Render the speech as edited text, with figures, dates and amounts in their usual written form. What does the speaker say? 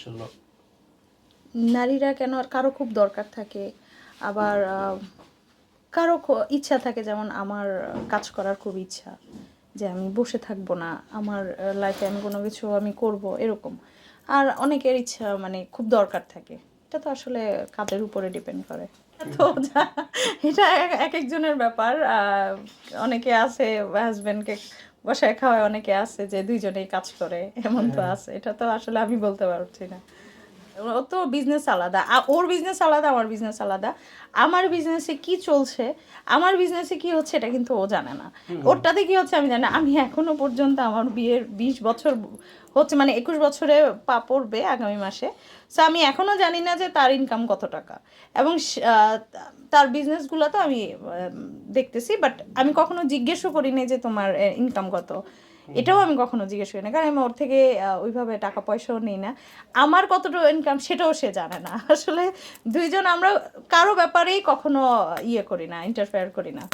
জন্য? নারীরা কেন, আর কারো খুব দরকার থাকে, আবার কারো ইচ্ছা থাকে, যেমন আমার কাজ করার খুব ইচ্ছা, যে আমি বসে থাকবো না, আমার লাইফে আমি কোনো কিছু আমি করব এরকম। আর অনেকের ইচ্ছা মানে খুব দরকার থাকে। এটা তো আসলে কাজের উপরে ডিপেন্ড করে। তো এটা এক একজনের ব্যাপার। অনেকে আছে হাজবেন্ডকে বসায় খাওয়ায়, অনেকে আছে যে দুইজনেই কাজ করে, এমন তো আছে। এটা তো আসলে আমি বলতে পারছি না। ও তো বিজনেস আলাদা, ওর বিজনেস আলাদা, আমার বিজনেস আলাদা। আমার বিজনেসে কি চলছে, আমার বিজনেসে কি হচ্ছে, এটা কিন্তু ও জানে না। ওরটাতে কি হচ্ছে আমি জানি না। আমি এখনো পর্যন্ত, আমার বিয়ের 20 বছর হচ্ছে, মানে 21 বছরে পা পড়বে আগামী মাসে। সো আমি এখনো জানি না যে তার ইনকাম কত টাকা, এবং তার বিজনেসগুলো তো আমি দেখতেছি, বাট আমি কখনো জিজ্ঞেসও করি না যে তোমার ইনকাম কত। এটাও আমি কখনো জিজ্ঞেস করি না, কারণ আমি ওর থেকে ওইভাবে টাকা পয়সাও নেই না। আমার কতটুকু ইনকাম সেটাও সে জানে না। আসলে দুইজন আমরা কারো ব্যাপারেই কখনো ইয়ে করি না, ইন্টারফেয়ার করি না।